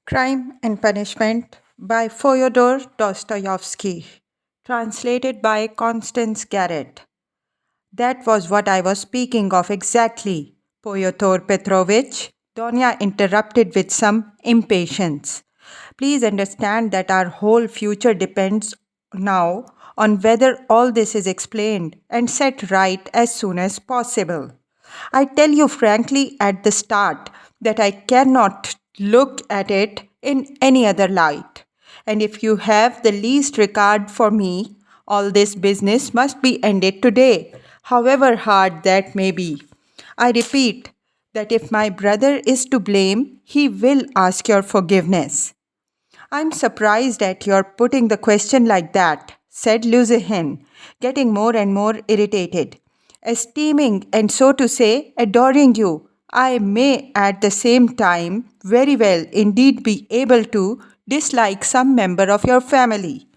Crime and Punishment by Fyodor Dostoevsky, translated by Constance Garrett. That was what I was speaking of exactly, Pyotr Petrovich. Donya interrupted with some impatience. Please understand that our whole future depends now on whether all this is explained and set right as soon as possible. I tell you frankly at the start that I cannot look at it in any other light. And if you have the least regard for me, all this business must be ended today, however hard that may be. I repeat that if my brother is to blame, he will ask your forgiveness. I'm surprised at your putting the question like that, said Lucian, getting more and more irritated. Esteeming and so to say adoring you, I may at the same time very well indeed be able to dislike some member of your family.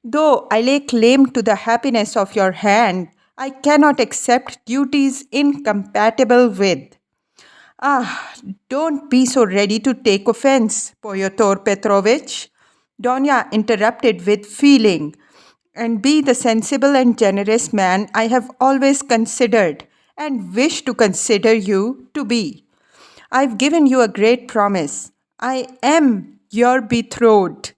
Though I lay claim to the happiness of your hand, I cannot accept duties incompatible with. Ah, don't be so ready to take offense, Pyotr Petrovich. Donya interrupted with feeling, and be the sensible and generous man I have always considered and wish to consider you to be. I've given you a great promise. I am your betrothed.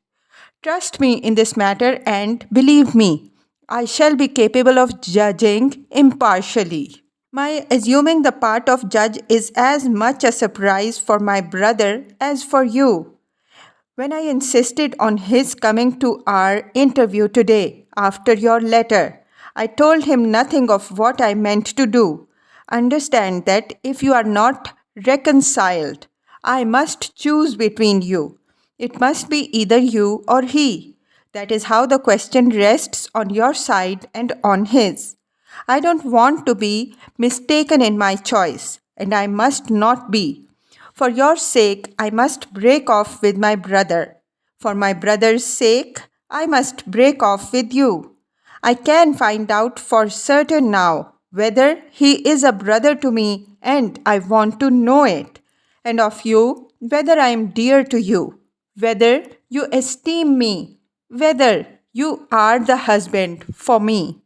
Trust me in this matter and believe me, I shall be capable of judging impartially. My assuming the part of judge is as much a surprise for my brother as for you. When I insisted on his coming to our interview today after your letter, I told him nothing of what I meant to do. Understand that if you are not reconciled, I must choose between you. It must be either you or he. That is how the question rests on your side and on his. I don't want to be mistaken in my choice, and I must not be. For your sake, I must break off with my brother. For my brother's sake, I must break off with you. I can find out for certain now whether he is a brother to me, and I want to know it. And of you, whether I am dear to you, whether you esteem me, whether you are the husband for me.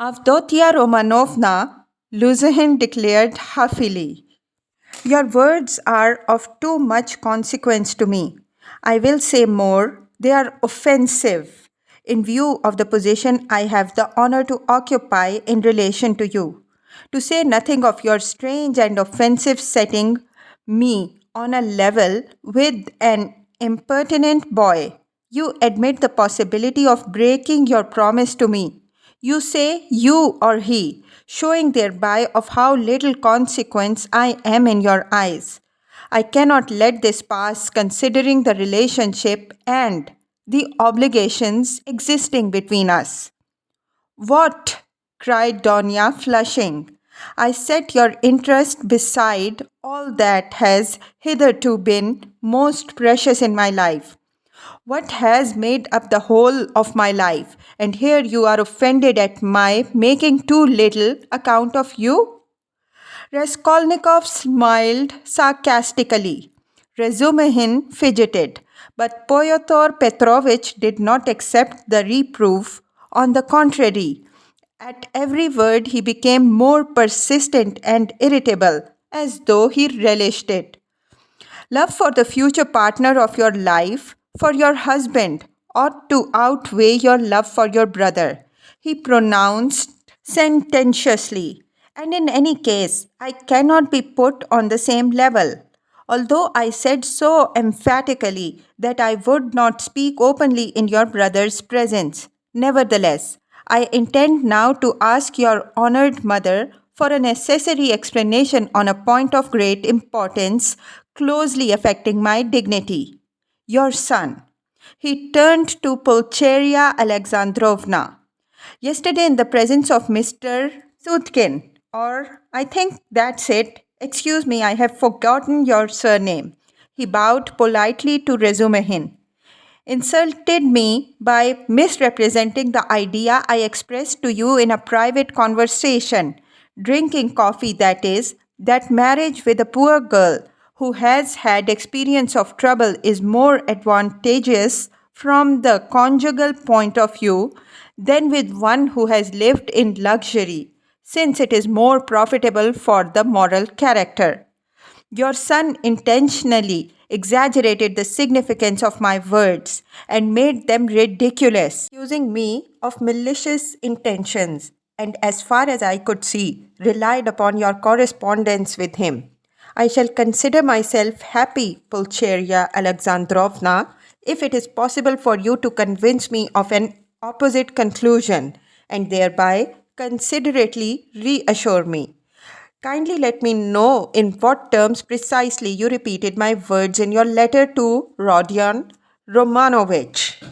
Avdotia Romanovna, Luzahin declared huffily. Your words are of too much consequence to me. I will say more, they are offensive in view of the position I have the honor to occupy in relation to you. To say nothing of your strange and offensive setting me on a level with an impertinent boy, you admit the possibility of breaking your promise to me. You say you or he, showing thereby of how little consequence I am in your eyes. I cannot let this pass considering the relationship and the obligations existing between us. What? Cried Donya, flushing. I set your interest beside all that has hitherto been most precious in my life. What has made up the whole of my life, and here you are offended at my making too little account of you? Raskolnikov smiled sarcastically. Razumihin fidgeted, but Pyotr Petrovich did not accept the reproof. On the contrary, at every word he became more persistent and irritable, as though he relished it. Love for the future partner of your life, for your husband, ought to outweigh your love for your brother, he pronounced sententiously. And in any case, I cannot be put on the same level. Although I said so emphatically that I would not speak openly in your brother's presence, nevertheless, I intend now to ask your honored mother for a necessary explanation on a point of great importance closely affecting my dignity. Your son. He turned to Pulcheria Alexandrovna. Yesterday, in the presence of Mr. Sutkin, or I think that's it. Excuse me, I have forgotten your surname. He bowed politely to Razumihin. Insulted me by misrepresenting the idea I expressed to you in a private conversation, drinking coffee, that is, that marriage with a poor girl who has had experience of trouble is more advantageous from the conjugal point of view than with one who has lived in luxury, since it is more profitable for the moral character. Your son intentionally exaggerated the significance of my words and made them ridiculous, accusing me of malicious intentions, and as far as I could see, relied upon your correspondence with him. I shall consider myself happy, Pulcheria Alexandrovna, if it is possible for you to convince me of an opposite conclusion and thereby considerately reassure me. Kindly let me know in what terms precisely you repeated my words in your letter to Rodion Romanovich.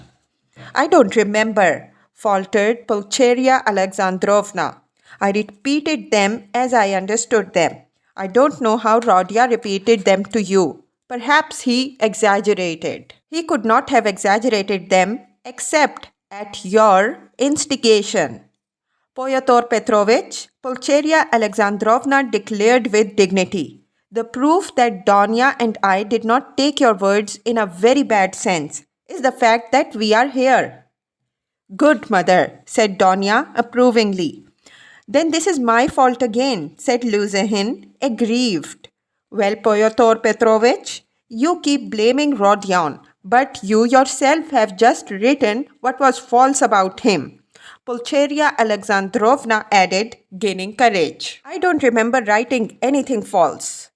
I don't remember, faltered Pulcheria Alexandrovna. I repeated them as I understood them. I don't know how Rodia repeated them to you. Perhaps he exaggerated. He could not have exaggerated them except at your instigation. Pyotr Petrovich, Pulcheria Alexandrovna declared with dignity. The proof that Donya and I did not take your words in a very bad sense is the fact that we are here. Good, mother, said Donya approvingly. Then this is my fault again, said Luzahin, aggrieved. Well, Pyotr Petrovich, you keep blaming Rodion, but you yourself have just written what was false about him. Pulcheria Alexandrovna added, gaining courage. I don't remember writing anything false.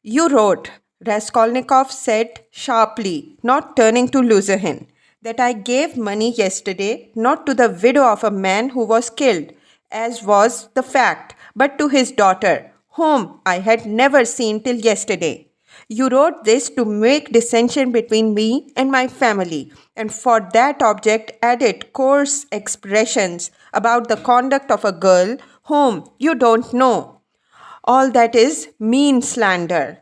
You wrote, Raskolnikov said sharply, not turning to Luzahin, that I gave money yesterday not to the widow of a man who was killed, as was the fact, but to his daughter, whom I had never seen till yesterday. You wrote this to make dissension between me and my family, and for that object added coarse expressions about the conduct of a girl whom you don't know. All that is mean slander.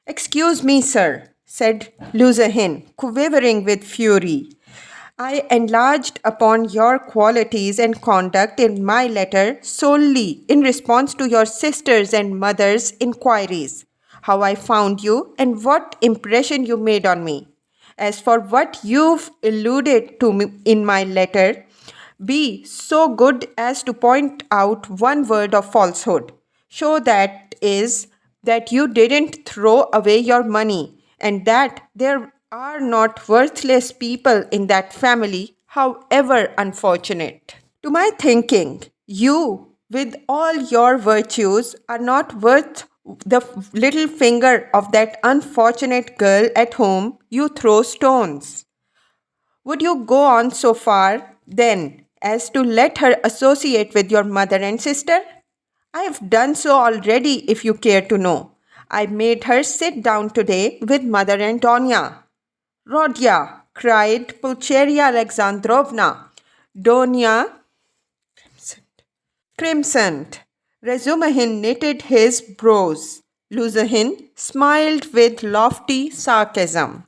Excuse me, sir, said Luzahin, quivering with fury. I enlarged upon your qualities and conduct in my letter solely in response to your sister's and mother's inquiries, how I found you and what impression you made on me. As for what you've alluded to me in my letter, be so good as to point out one word of falsehood. Show that is that you didn't throw away your money and that there are not worthless people in that family, however unfortunate. To my thinking, you, with all your virtues, are not worth the little finger of that unfortunate girl at whom you throw stones. Would you go on so far, then, as to let her associate with your mother and sister? I have done so already, if you care to know. I made her sit down today with mother and Donya. Rodya, cried Pulcheria Alexandrovna. Donya crimsoned. Razumihin knitted his brows. Luzahin smiled with lofty sarcasm.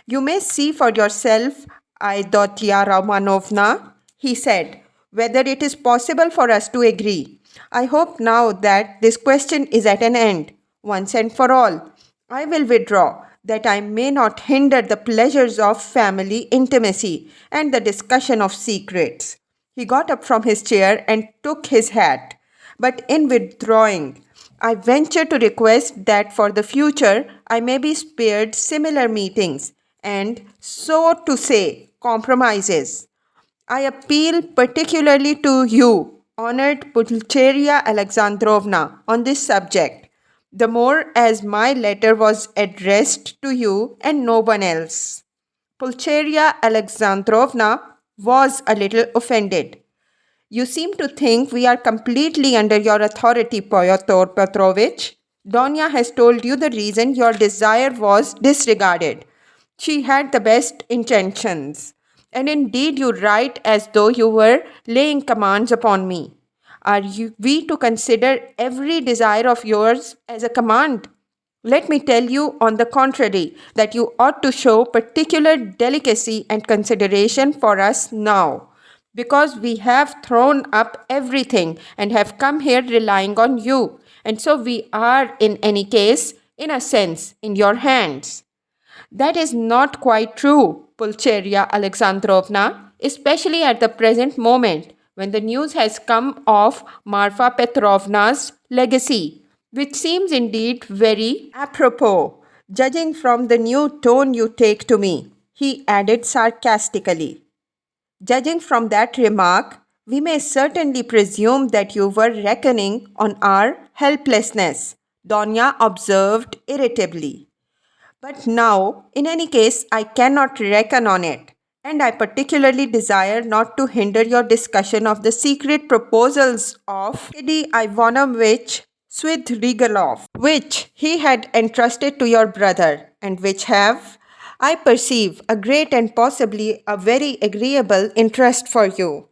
You may see for yourself, Aidotya Romanovna, he said, whether it is possible for us to agree. I hope now that this question is at an end, once and for all. I will withdraw, that I may not hinder the pleasures of family intimacy and the discussion of secrets. He got up from his chair and took his hat. But in withdrawing, I venture to request that for the future I may be spared similar meetings and, so to say, compromises. I appeal particularly to you, honored Pulcheria Alexandrovna, on this subject, the more as my letter was addressed to you and no one else. Pulcheria Alexandrovna was a little offended. You seem to think we are completely under your authority, Pyotr Petrovich. Donya has told you the reason your desire was disregarded. She had the best intentions. And indeed you write as though you were laying commands upon me. Are we to consider every desire of yours as a command? Let me tell you, on the contrary, that you ought to show particular delicacy and consideration for us now, because we have thrown up everything and have come here relying on you, and so we are, in any case, in a sense, in your hands. That is not quite true, Pulcheria Alexandrovna, especially at the present moment when the news has come of Marfa Petrovna's legacy, which seems indeed very apropos, judging from the new tone you take to me, he added sarcastically. Judging from that remark, we may certainly presume that you were reckoning on our helplessness, Donya observed irritably. But now, in any case, I cannot reckon on it, and I particularly desire not to hinder your discussion of the secret proposals of Kedy Ivanovich Svidrigailov, which he had entrusted to your brother, and which have, I perceive, a great and possibly a very agreeable interest for you.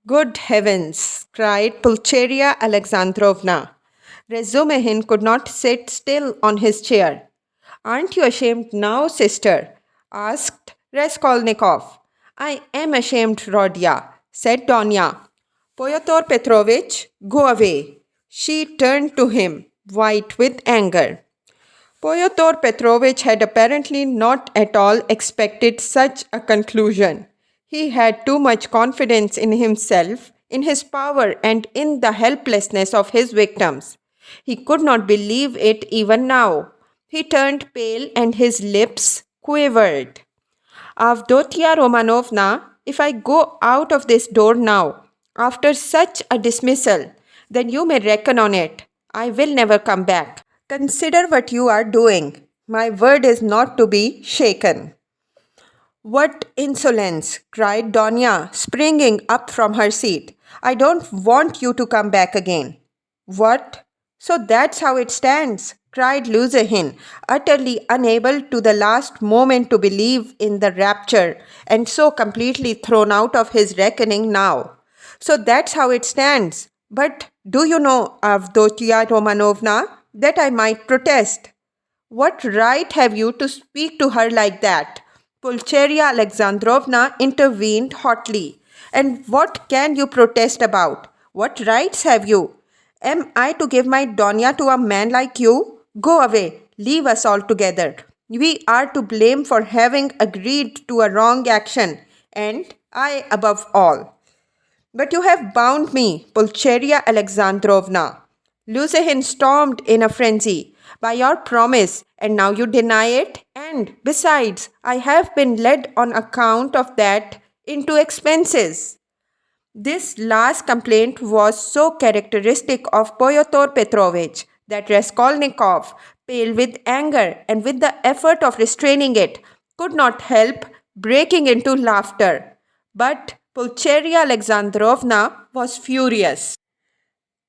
Good heavens, cried Pulcheria Alexandrovna. Razumihin could not sit still on his chair. Aren't you ashamed now, sister? Asked Raskolnikov. I am ashamed, Rodya, said Donya. Pyotr Petrovich, go away. She turned to him, white with anger. Pyotr Petrovich had apparently not at all expected such a conclusion. He had too much confidence in himself, in his power, and in the helplessness of his victims. He could not believe it even now. He turned pale and his lips quivered. Avdotia Romanovna, if I go out of this door now, after such a dismissal, then you may reckon on it. I will never come back. Consider what you are doing. My word is not to be shaken. What insolence! Cried Donya, springing up from her seat. I don't want you to come back again. What? So that's how it stands, cried Luzahin, utterly unable to the last moment to believe in the rapture, and so completely thrown out of his reckoning now. So that's how it stands. But do you know, Avdotia Romanovna, that I might protest? What right have you to speak to her like that? Pulcheria Alexandrovna intervened hotly. And what can you protest about? What rights have you? Am I to give my Donya to a man like you? Go away. Leave us altogether. We are to blame for having agreed to a wrong action, and I above all. But you have bound me, Pulcheria Alexandrovna. Luzahin stormed in a frenzy. By your promise, and now you deny it? And besides, I have been led on account of that into expenses. This last complaint was so characteristic of Pyotr Petrovich that Raskolnikov, pale with anger and with the effort of restraining it, could not help breaking into laughter. But Pulcheria Alexandrovna was furious.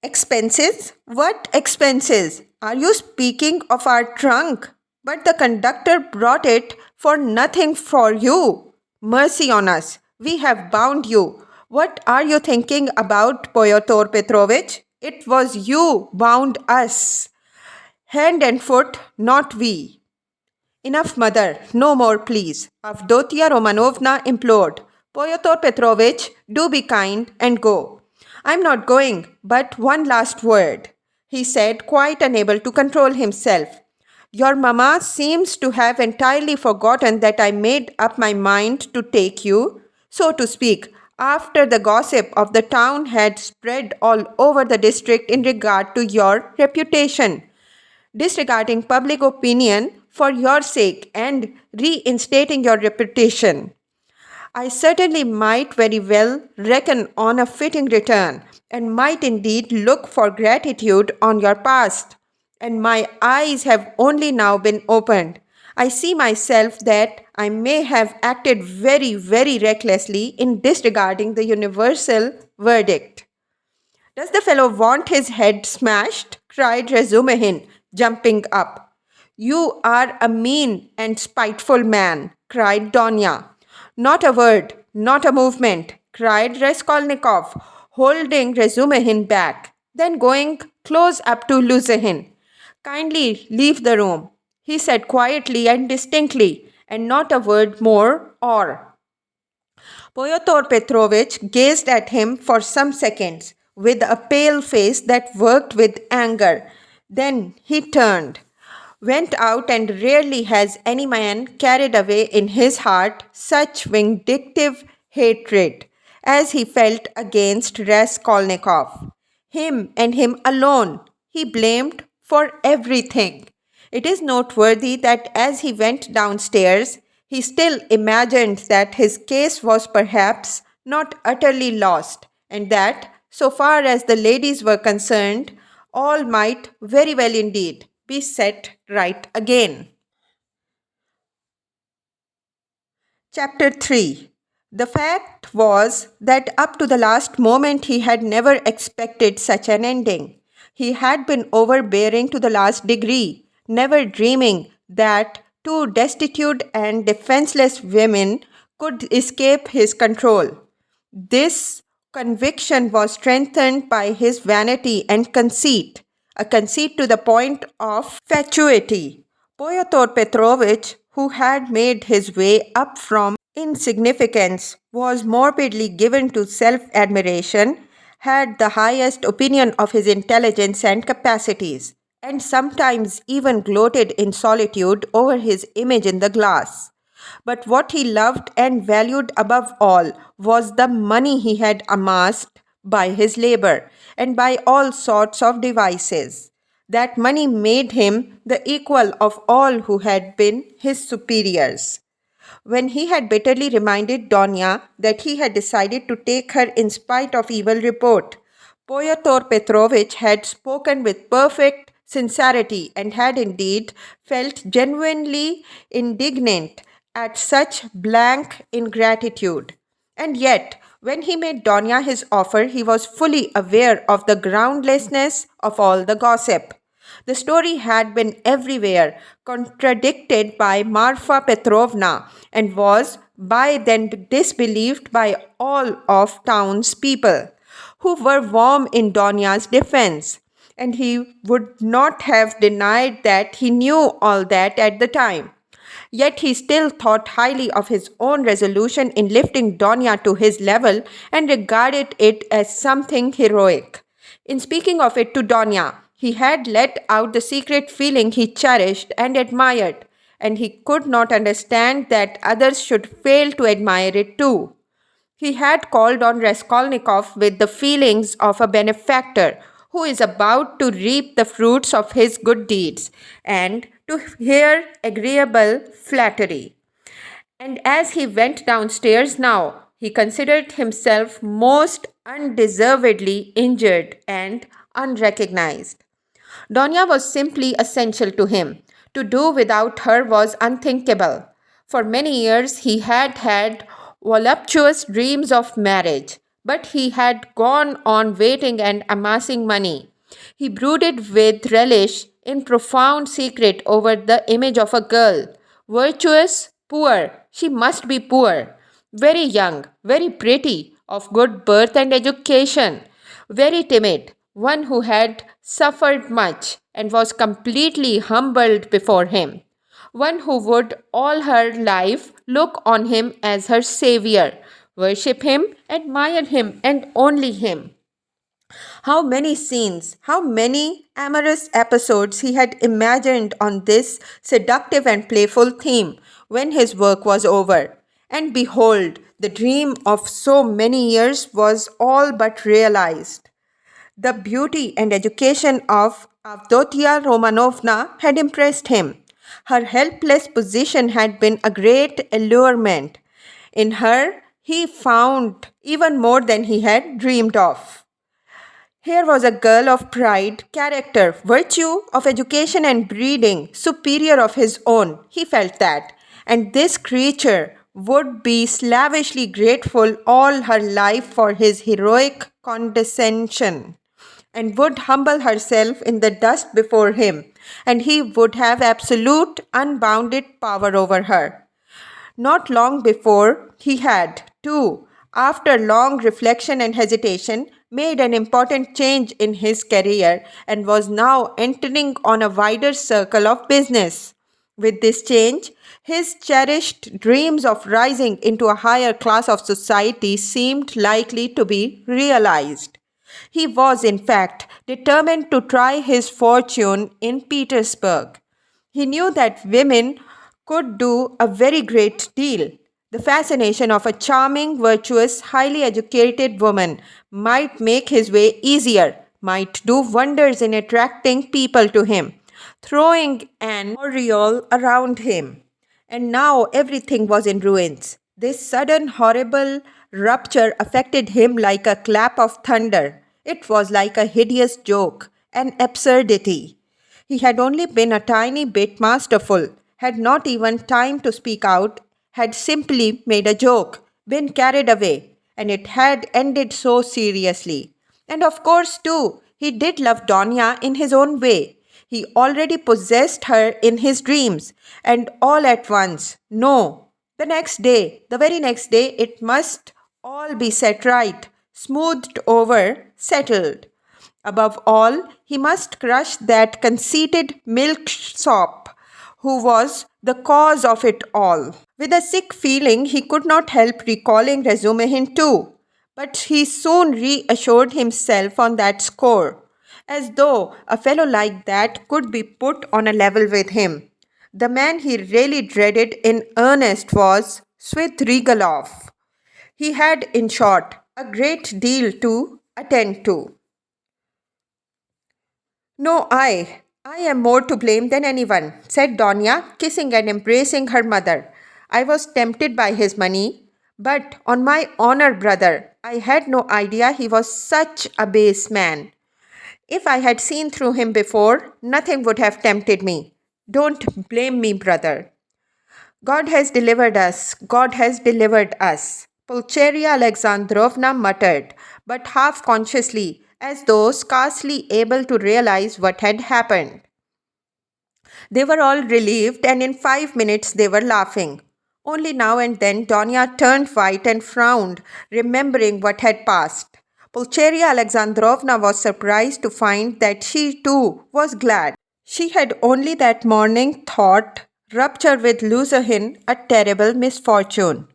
Expenses? What expenses? Are you speaking of our trunk? But the conductor brought it for nothing for you. Mercy on us. We have bound you. What are you thinking about, Pyotr Petrovich? It was you bound us. Hand and foot, not we. Enough, mother. No more, please. Avdotia Romanovna implored. Pyotr Petrovich, do be kind and go. I'm not going, but one last word, he said, quite unable to control himself. Your mamma seems to have entirely forgotten that I made up my mind to take you, so to speak, after the gossip of the town had spread all over the district in regard to your reputation. Disregarding public opinion for your sake and reinstating your reputation, I certainly might very well reckon on a fitting return, and might indeed look for gratitude on your past. And my eyes have only now been opened. I see myself that I may have acted very, very recklessly in disregarding the universal verdict. Does the fellow want his head smashed? Cried Razumihin, jumping up. You are a mean and spiteful man, cried Donya. Not a word, not a movement, cried Raskolnikov, holding Razumihin back, then going close up to Luzahin. Kindly leave the room, he said quietly and distinctly, and not a word more or. Pyotr Petrovich gazed at him for some seconds with a pale face that worked with anger. Then he turned. went out, and rarely has any man carried away in his heart such vindictive hatred as he felt against Raskolnikov. Him and him alone he blamed for everything. It is noteworthy that as he went downstairs, he still imagined that his case was perhaps not utterly lost, and that, so far as the ladies were concerned, all might very well indeed be set right again. Chapter 3. The fact was that up to the last moment he had never expected such an ending. He had been overbearing to the last degree, never dreaming that two destitute and defenseless women could escape his control. This conviction was strengthened by his vanity and conceit, a conceit to the point of fatuity. Pyotr Petrovich, who had made his way up from insignificance, was morbidly given to self admiration, had the highest opinion of his intelligence and capacities, and sometimes even gloated in solitude over his image in the glass. But what he loved and valued above all was the money he had amassed by his labor and by all sorts of devices. That money made him the equal of all who had been his superiors. When he had bitterly reminded Donya that he had decided to take her in spite of evil report, Pyotr Petrovich had spoken with perfect sincerity and had indeed felt genuinely indignant at such blank ingratitude. And yet, when he made Donya his offer, he was fully aware of the groundlessness of all the gossip. The story had been everywhere contradicted by Marfa Petrovna and was by then disbelieved by all of town's people, who were warm in Donya's defense. And he would not have denied that he knew all that at the time. Yet he still thought highly of his own resolution in lifting Donya to his level and regarded it as something heroic. In speaking of it to Donya, he had let out the secret feeling he cherished and admired, and he could not understand that others should fail to admire it too. He had called on Raskolnikov with the feelings of a benefactor who is about to reap the fruits of his good deeds and to hear agreeable flattery. And as he went downstairs now, he considered himself most undeservedly injured and unrecognized. Donya was simply essential to him. To do without her was unthinkable. For many years he had had voluptuous dreams of marriage, but he had gone on waiting and amassing money. He brooded with relish in profound secret over the image of a girl. Virtuous, poor, she must be poor. Very young, very pretty, of good birth and education. Very timid, one who had suffered much and was completely humbled before him. One who would all her life look on him as her savior, worship him, admire him, and only him. How many scenes, how many amorous episodes he had imagined on this seductive and playful theme when his work was over. And behold, the dream of so many years was all but realized. The beauty and education of Avdotia Romanovna had impressed him. Her helpless position had been a great allurement. In her, he found even more than he had dreamed of. Here was a girl of pride, character, virtue, of education and breeding, superior of his own. He felt that. And this creature would be slavishly grateful all her life for his heroic condescension, and would humble herself in the dust before him, and he would have absolute, unbounded power over her. Not long before, he had, too, after long reflection and hesitation, made an important change in his career and was now entering on a wider circle of business. With this change, his cherished dreams of rising into a higher class of society seemed likely to be realized. He was, in fact, determined to try his fortune in Petersburg. He knew that women could do a very great deal. The fascination of a charming, virtuous, highly educated woman might make his way easier, might do wonders in attracting people to him, throwing an aureole around him. And now everything was in ruins. This sudden, horrible rupture affected him like a clap of thunder. It was like a hideous joke, an absurdity. He had only been a tiny bit masterful, had not even time to speak out, had simply made a joke, been carried away, and it had ended so seriously. And of course, too, he did love Donya in his own way. He already possessed her in his dreams, and all at once, no. The next day, the very next day, it must all be set right, smoothed over, settled. Above all, he must crush that conceited milksop who was the cause of it all. With a sick feeling, he could not help recalling Razumihin too, but he soon reassured himself on that score, as though a fellow like that could be put on a level with him. The man he really dreaded in earnest was Svidrigailov. He had, in short, a great deal to attend to. No, I am more to blame than anyone, said Donya, kissing and embracing her mother. I was tempted by his money, but on my honor, brother, I had no idea he was such a base man. If I had seen through him before, nothing would have tempted me. Don't blame me, brother. God has delivered us, God has delivered us, Pulcheria Alexandrovna muttered, but half consciously, as though scarcely able to realize what had happened. They were all relieved, and in 5 minutes they were laughing. Only now and then Donya turned white and frowned, remembering what had passed. Pulcheria Alexandrovna was surprised to find that she too was glad. She had only that morning thought rupture with Luzahin a terrible misfortune.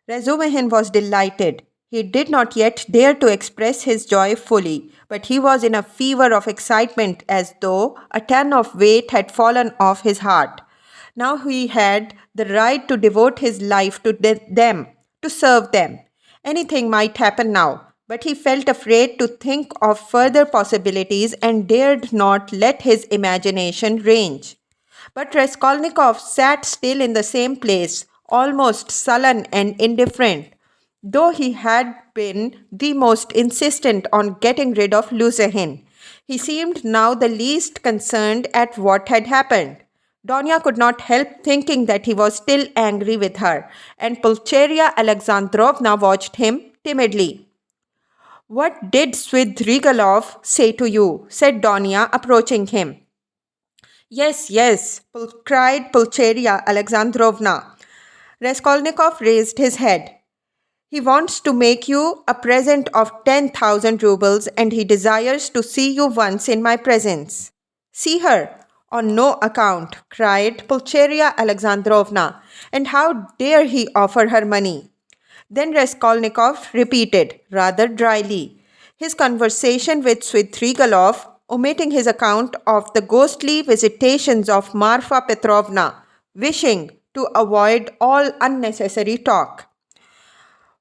Razumihin was delighted. He did not yet dare to express his joy fully, but he was in a fever of excitement as though a ton of weight had fallen off his heart. Now he had the right to devote his life to them, to serve them. Anything might happen now, but he felt afraid to think of further possibilities and dared not let his imagination range. But Raskolnikov sat still in the same place, almost sullen and indifferent, though he had been the most insistent on getting rid of Luzahin. He seemed now the least concerned at what had happened. Donya could not help thinking that he was still angry with her, and Pulcheria Alexandrovna watched him timidly. What did Svidrigailov say to you? Said Donya, approaching him. Yes, yes, cried Pulcheria Alexandrovna. Raskolnikov raised his head. He wants to make you a present of 10,000 rubles and he desires to see you once in my presence. See her? On no account, cried Pulcheria Alexandrovna. And how dare he offer her money? Then Raskolnikov repeated, rather dryly, his conversation with Svidrigailov, omitting his account of the ghostly visitations of Marfa Petrovna, wishing to avoid all unnecessary talk.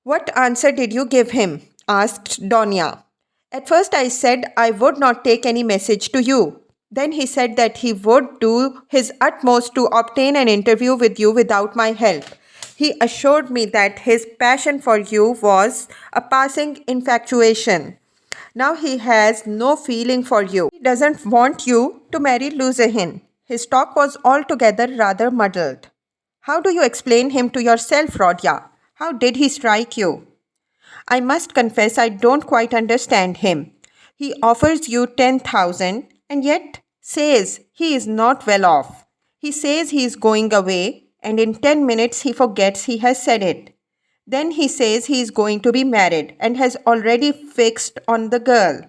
What answer did you give him? Asked Donya. At first I said I would not take any message to you. Then he said that he would do his utmost to obtain an interview with you without my help. He assured me that his passion for you was a passing infatuation. Now he has no feeling for you. He doesn't want you to marry Luzahin. His talk was altogether rather muddled. How do you explain him to yourself, Rodya? How did he strike you? I must confess I don't quite understand him. He offers you 10,000 and yet says he is not well off. He says he is going away and in 10 minutes he forgets he has said it. Then he says he is going to be married and has already fixed on the girl.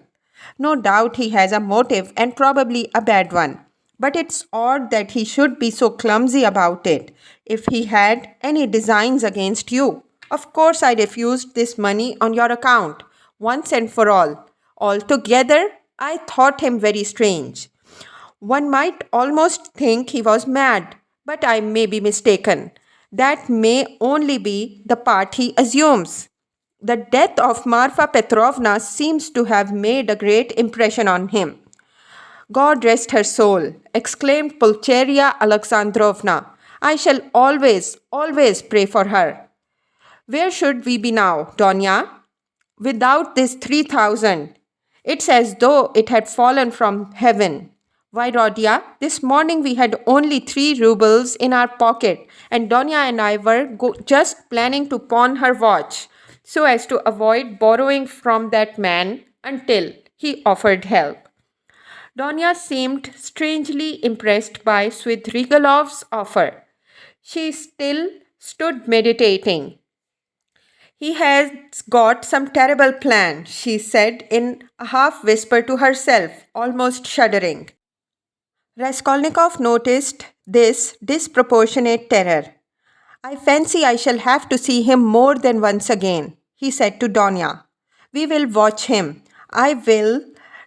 No doubt he has a motive and probably a bad one. But it's odd that he should be so clumsy about it. If he had any designs against you, of course I refused this money on your account, once and for all. Altogether, I thought him very strange. One might almost think he was mad, but I may be mistaken. That may only be the part he assumes. The death of Marfa Petrovna seems to have made a great impression on him. God rest her soul, exclaimed Pulcheria Alexandrovna. I shall always, always pray for her. Where should we be now, Donya? Without this 3,000. It's as though it had fallen from heaven. Why, Rodia, this morning we had only 3 rubles in our pocket, and Donya and I were just planning to pawn her watch so as to avoid borrowing from that man until he offered help. Donya seemed strangely impressed by Svidrigalov's offer. She still stood meditating. He has got some terrible plan, she said in a half whisper to herself, almost shuddering. Raskolnikov noticed this disproportionate terror. I fancy I shall have to see him more than once again, he said to Donya. We will watch him. I will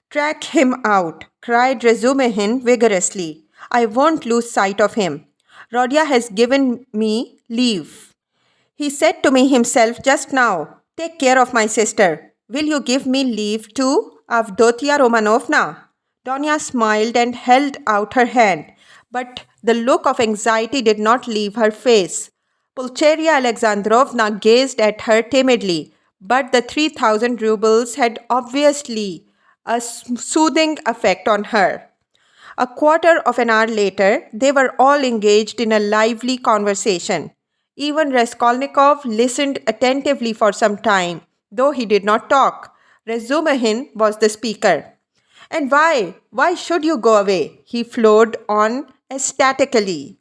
track him out, cried Razumihin vigorously. I won't lose sight of him. Rodya has given me leave. He said to me himself just now, take care of my sister. Will you give me leave too, Avdotia Romanovna? Donya smiled and held out her hand, but the look of anxiety did not leave her face. Pulcheria Alexandrovna gazed at her timidly, but the 3,000 rubles had obviously a soothing effect on her. A quarter of an hour later, they were all engaged in a lively conversation. Even Raskolnikov listened attentively for some time, though he did not talk. Razumihin was the speaker. And why? Why should you go away? He flowed on ecstatically.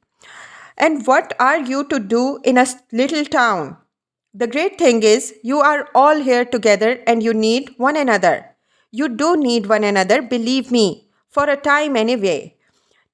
And what are you to do in a little town? The great thing is, you are all here together and you need one another. You do need one another, believe me, for a time anyway.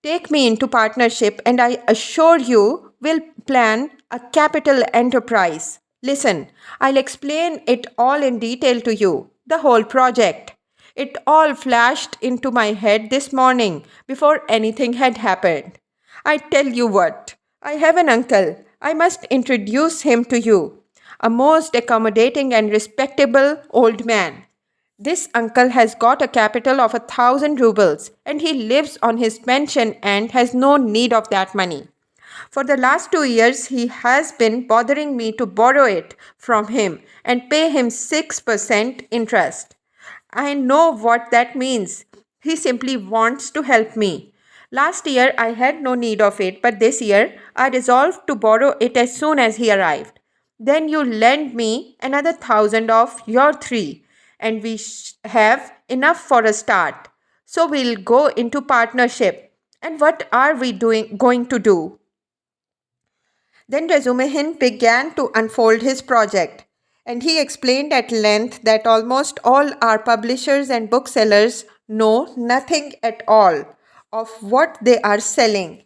Take me into partnership and I assure you we'll plan a capital enterprise. Listen, I'll explain it all in detail to you, the whole project. It all flashed into my head this morning before anything had happened. I tell you what, I have an uncle. I must introduce him to you. A most accommodating and respectable old man. This uncle has got a capital of 1,000 rubles and he lives on his pension and has no need of that money. For the last 2 years, he has been bothering me to borrow it from him and pay him 6% interest. I know what that means. He simply wants to help me. Last year I had no need of it, but this year I resolved to borrow it as soon as he arrived. Then you lend me another 1,000 of your 3, and we have enough for a start. So we'll go into partnership. And what are we going to do? Then Razumihin began to unfold his project, and he explained at length that almost all our publishers and booksellers know nothing at all of what they are selling,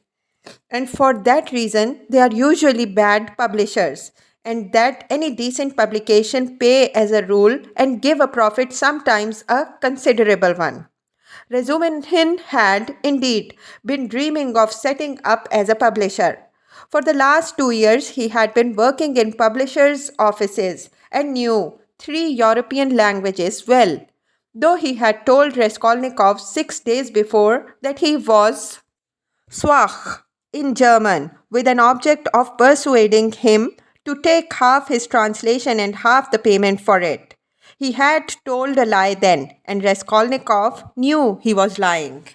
and for that reason they are usually bad publishers, and that any decent publication pay as a rule and give a profit, sometimes a considerable one. Razumihin had, indeed, been dreaming of setting up as a publisher. For the last 2 years, he had been working in publishers' offices and knew 3 European languages well, though he had told Raskolnikov 6 days before that he was Schwach in German, with an object of persuading him to take half his translation and half the payment for it. He had told a lie then, and Raskolnikov knew he was lying.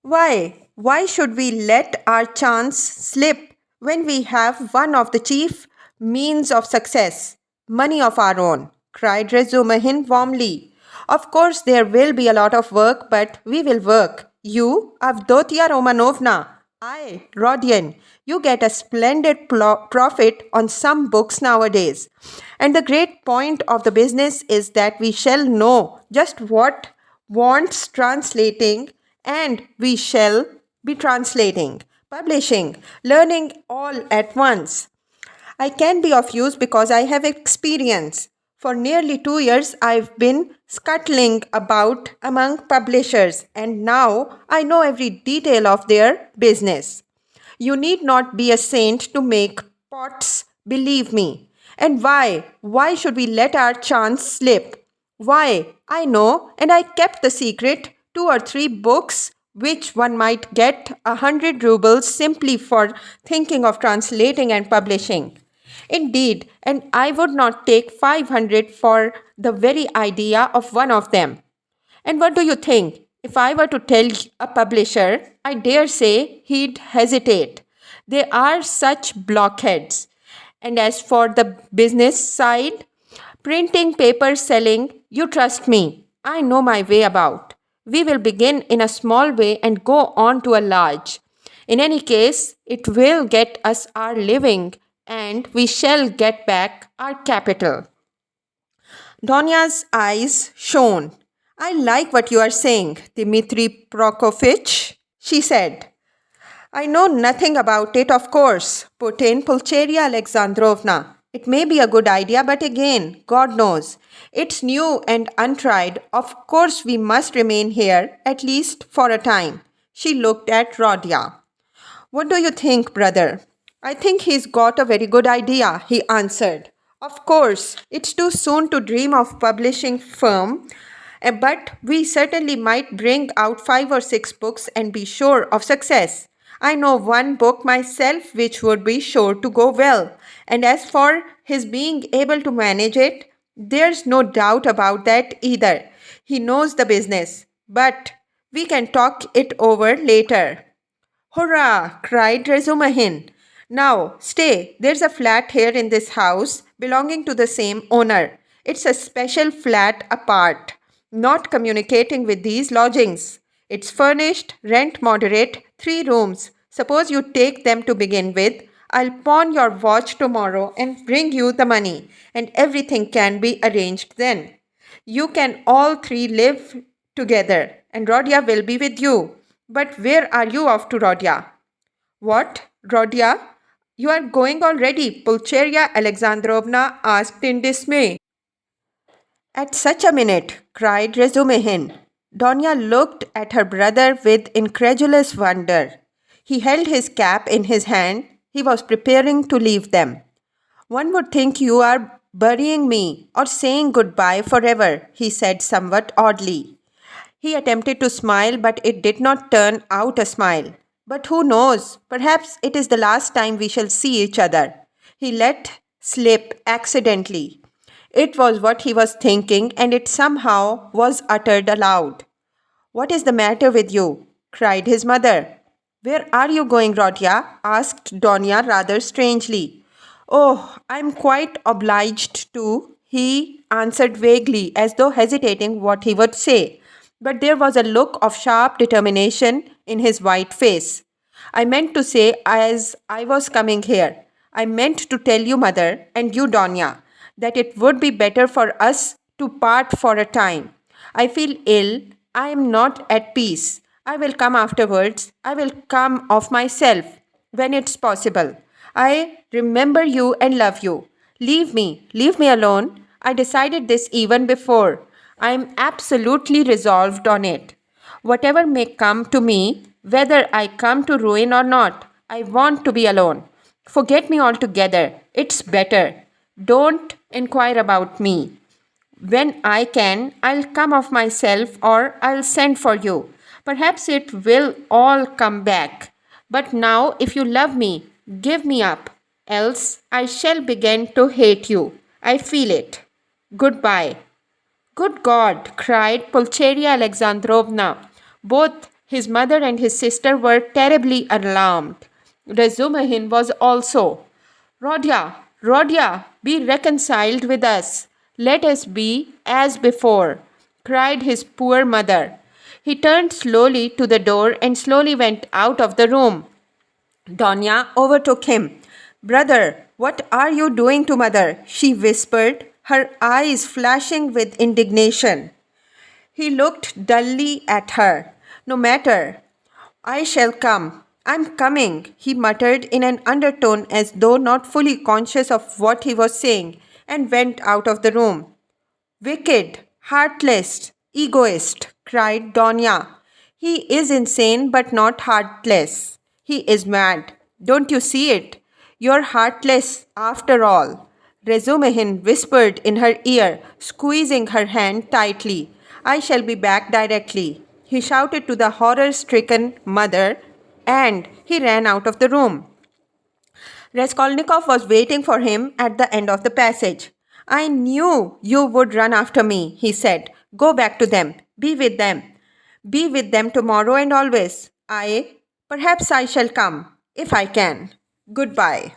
Why? Why should we let our chance slip when we have one of the chief means of success, money of our own? Cried Razumihin warmly. Of course, there will be a lot of work, but we will work. You, Avdotia Romanovna, I, Rodion, you get a splendid profit on some books nowadays. And the great point of the business is that we shall know just what wants translating, and we shall be translating, publishing, learning all at once. I can be of use because I have experience. For nearly 2 years, I've been scuttling about among publishers, and now I know every detail of their business. You need not be a saint to make pots, believe me. And why? Why should we let our chance slip? Why? I know, and I kept the secret 2 or 3 books which one might get 100 rubles simply for thinking of translating and publishing. Indeed, and I would not take 500 for the very idea of one of them. And what do you think? If I were to tell a publisher, I dare say he'd hesitate. They are such blockheads. And as for the business side, printing, paper selling, you trust me. I know my way about. We will begin in a small way and go on to a large. In any case, it will get us our living and we shall get back our capital. Donya's eyes shone. I like what you are saying, Dmitri Prokofich, she said. I know nothing about it, of course, put in Pulcheria Alexandrovna. It may be a good idea, but again, God knows. It's new and untried. Of course, we must remain here, at least for a time. She looked at Rodya. What do you think, brother? I think he's got a very good idea, he answered. Of course, it's too soon to dream of publishing firm, but we certainly might bring out 5 or 6 books and be sure of success. I know one book myself which would be sure to go well, and as for his being able to manage it, there's no doubt about that either. He knows the business, but we can talk it over later. Hurrah! Cried Razumahin. Now, stay, there's a flat here in this house belonging to the same owner. It's a special flat apart, not communicating with these lodgings. It's furnished, rent moderate, 3 rooms. Suppose you take them to begin with. I'll pawn your watch tomorrow and bring you the money, and everything can be arranged then. You can all 3 live together, and Rodya will be with you. But where are you off to, Rodya? What, Rodya? You are going already, Pulcheria Alexandrovna asked in dismay. At such a minute, cried Razumihin. Donya looked at her brother with incredulous wonder. He held his cap in his hand. He was preparing to leave them. One would think you are burying me or saying goodbye forever, he said somewhat oddly. He attempted to smile, but it did not turn out a smile. But who knows? Perhaps it is the last time we shall see each other. He let slip accidentally. It was what he was thinking, and it somehow was uttered aloud. What is the matter with you? Cried his mother. Where are you going, Rodya? Asked Donya rather strangely. Oh, I'm quite obliged to, he answered vaguely, as though hesitating what he would say. But there was a look of sharp determination in his white face. I meant to say as I was coming here. I meant to tell you, mother, and you, Donya, that it would be better for us to part for a time. I feel ill. I am not at peace. I will come afterwards. I will come of myself when it's possible. I remember you and love you. Leave me alone. I decided this even before. I am absolutely resolved on it. Whatever may come to me, whether I come to ruin or not, I want to be alone. Forget me altogether. It's better. Don't inquire about me. When I can, I'll come of myself or I'll send for you. Perhaps it will all come back. But now, if you love me, give me up. Else, I shall begin to hate you. I feel it. Goodbye. Good God, cried Pulcheria Alexandrovna. Both his mother and his sister were terribly alarmed. Razumihin was also. Rodya, be reconciled with us. Let us be as before, cried his poor mother. He turned slowly to the door and slowly went out of the room. Donya overtook him. Brother, what are you doing to mother? She whispered, her eyes flashing with indignation. He looked dully at her. No matter. I shall come. I'm coming, he muttered in an undertone as though not fully conscious of what he was saying, and went out of the room. Wicked, heartless, egoist, cried Donya. He is insane but not heartless. He is mad. Don't you see it? You're heartless after all. Rezumehin whispered in her ear, squeezing her hand tightly. I shall be back directly. He shouted to the horror stricken mother, and he ran out of the room. Raskolnikov was waiting for him at the end of the passage. I knew you would run after me, he said. Go back to them. Be with them. Be with them tomorrow and always. Perhaps I shall come, if I can. Goodbye.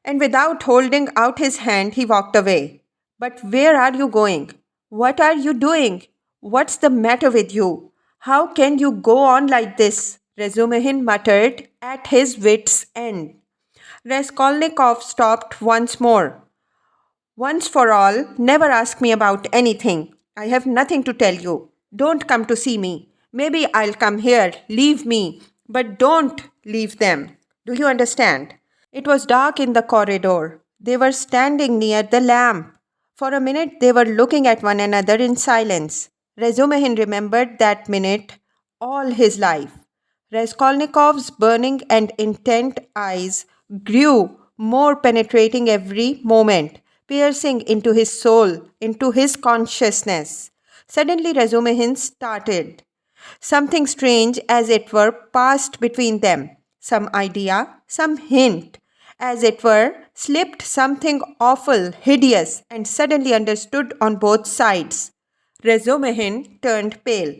And without holding out his hand, he walked away. But where are you going? What are you doing? What's the matter with you? How can you go on like this? Razumihin muttered, at his wits' end. Raskolnikov stopped once more. Once for all, never ask me about anything. I have nothing to tell you. Don't come to see me. Maybe I'll come here. Leave me. But don't leave them. Do you understand? It was dark in the corridor. They were standing near the lamp. For a minute, they were looking at one another in silence. Razumihin remembered that minute all his life. Raskolnikov's burning and intent eyes grew more penetrating every moment, piercing into his soul, into his consciousness. Suddenly, Razumihin started. Something strange, as it were, passed between them. Some idea, some hint, as it were, slipped something awful, hideous, and suddenly understood on both sides. Razumihin turned pale.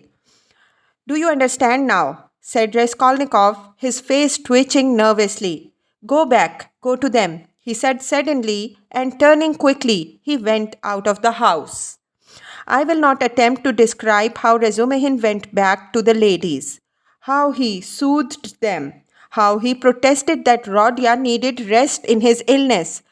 Do you understand now? Said Raskolnikov, his face twitching nervously. Go back, go to them, he said suddenly, and turning quickly, he went out of the house. I will not attempt to describe how Razumihin went back to the ladies, how he soothed them, how he protested that Rodya needed rest in his illness,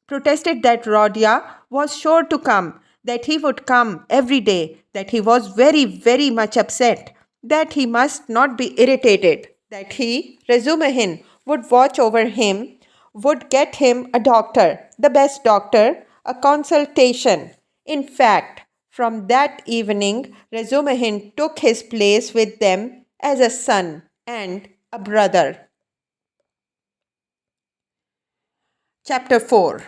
protested that Rodya was sure to come, that he would come every day, that he was very, very much upset, that he must not be irritated, that he, Razumihin, would watch over him, would get him a doctor, the best doctor, a consultation. In fact, from that evening, Razumihin took his place with them as a son and a brother. Chapter 4.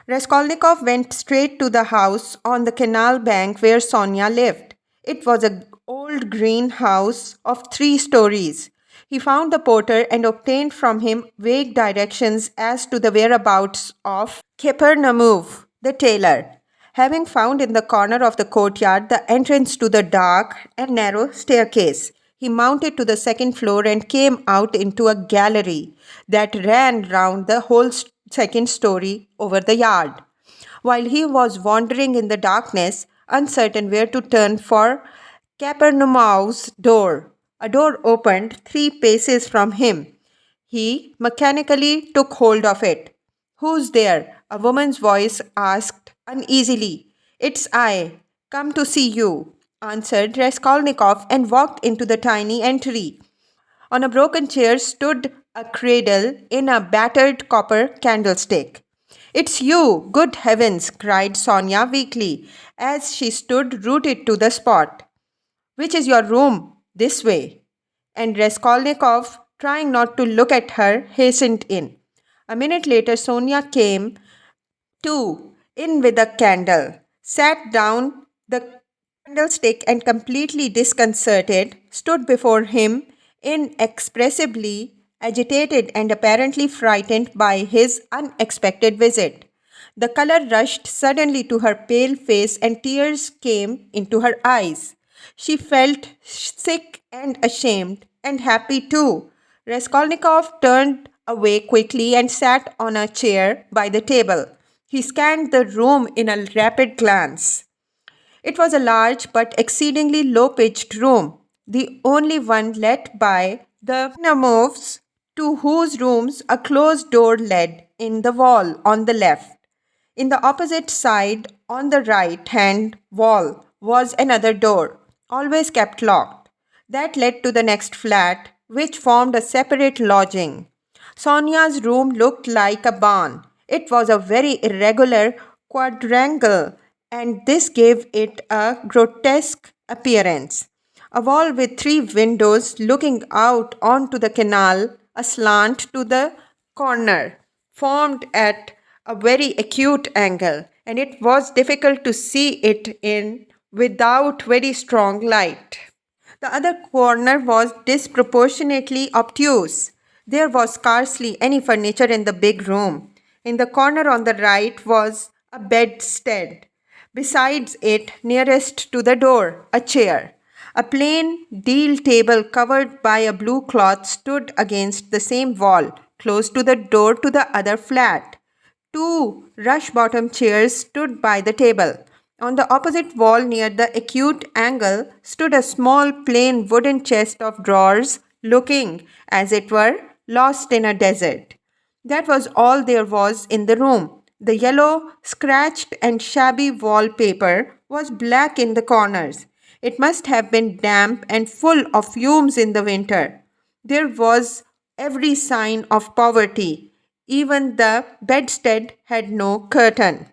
Raskolnikov went straight to the house on the canal bank where Sonia lived. It was an old green house of 3 stories. He found the porter and obtained from him vague directions as to the whereabouts of Kapernaumov, the tailor. Having found in the corner of the courtyard the entrance to the dark and narrow staircase, he mounted to the second floor and came out into a gallery that ran round the whole second story over the yard. While he was wandering in the darkness, uncertain where to turn for Capernaumov's door, a door opened 3 paces from him. He mechanically took hold of it. Who's there? A woman's voice asked uneasily. It's I. Come to see you, answered Raskolnikov and walked into the tiny entry. On a broken chair stood a cradle in a battered copper candlestick. It's you, good heavens, cried Sonia weakly, as she stood rooted to the spot. Which is your room? This way. And Raskolnikov, trying not to look at her, hastened in. A minute later, Sonia came too, in with a candle, sat down the candlestick and completely disconcerted, stood before him inexpressibly agitated and apparently frightened by his unexpected visit. The color rushed suddenly to her pale face and tears came into her eyes. She felt sick and ashamed and happy too. Raskolnikov turned away quickly and sat on a chair by the table. He scanned the room in a rapid glance. It was a large but exceedingly low pitched room, the only one let by the Namovs, to whose rooms a closed door led in the wall on the left. In the opposite side, on the right hand wall, was another door, always kept locked. That led to the next flat, which formed a separate lodging. Sonia's room looked like a barn. It was a very irregular quadrangle and this gave it a grotesque appearance. A wall with three windows looking out onto the canal, aslant to the corner, formed at a very acute angle, and it was difficult to see it in without very strong light. The other corner was disproportionately obtuse. There was scarcely any furniture in the big room. In the corner on the right was a bedstead. Besides it, nearest to the door, a chair. A plain deal table covered by a blue cloth stood against the same wall, close to the door to the other flat. Two rush bottom chairs stood by the table. On the opposite wall, near the acute angle, stood a small plain wooden chest of drawers, looking, as it were, lost in a desert. That was all there was in the room. The yellow, scratched, and shabby wallpaper was black in the corners. It must have been damp and full of fumes in the winter. There was every sign of poverty. Even the bedstead had no curtain.